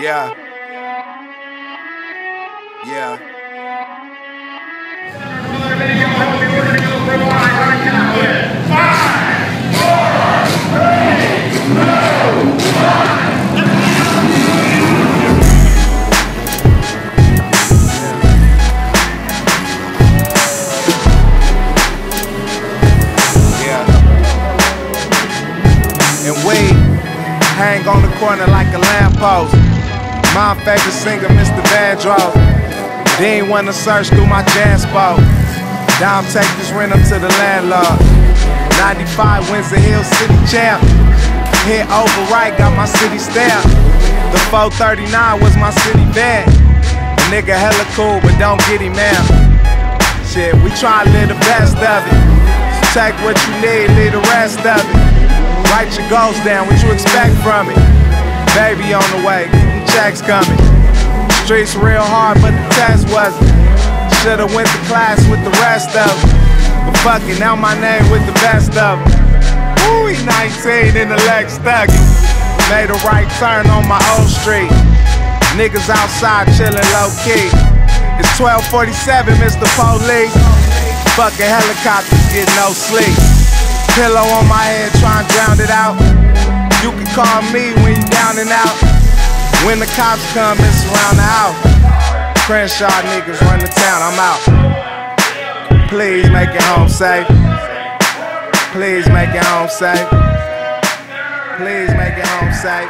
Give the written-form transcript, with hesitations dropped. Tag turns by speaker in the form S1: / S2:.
S1: Yeah. Yeah. And we hang on the corner like a lamppost. My favorite singer, Mr. Vandross. They ain't wanna search through my Janspo. Dom take this rent up to the landlord. 95 wins the Hill City champ. Hit over right, got my city stamp. The 439 was my city van. A nigga hella cool, but don't get him out. Shit, we try to live the best of it. So take what you need, leave the rest of it. Write your goals down, what you expect from it. Baby on the way, keep them checks coming. Streets real hard, but the test wasn't. Should've went to class with the rest of them. But fuck it, now my name with the best of them. Woo, he 19 in the Lex Stucky. Made a right turn on my old street. Niggas outside chillin' low key. It's 12:47, Mr. Police. Fucking helicopters get no sleep. Pillow on my head, trying to drown it out. You can call me when you down and out. When the cops come and surround the house. Crenshaw niggas run the town, I'm out. Please make it home safe. Please make it home safe. Please make it home safe.